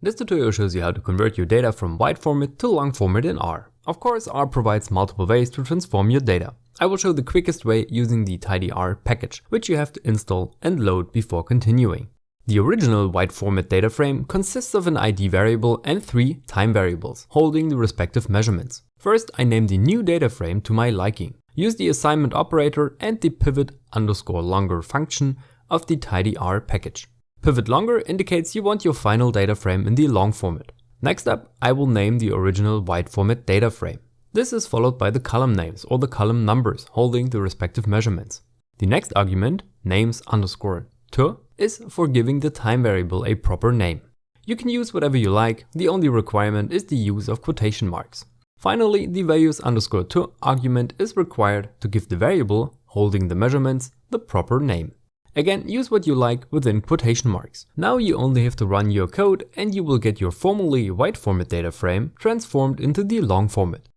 This tutorial shows you how to convert your data from wide format to long format in R. Of course, R provides multiple ways to transform your data. I will show the quickest way using the tidyr-package, which you have to install and load before continuing. The original wide format data frame consists of an ID variable and 3 time variables, holding the respective measurements. First, I name the new data frame to my liking. Use the assignment operator and the pivot_longer function of the tidyr-package. Pivot longer indicates you want your final data frame in the long format. Next up, I will name the original wide format data frame. This is followed by the column names or the column numbers holding the respective measurements. The next argument, names_to, is for giving the time variable a proper name. You can use whatever you like, the only requirement is the use of quotation marks. Finally, the values_to argument is required to give the variable holding the measurements the proper name. Again, use what you like within quotation marks. Now you only have to run your code and you will get your formerly wide format data frame transformed into the long format.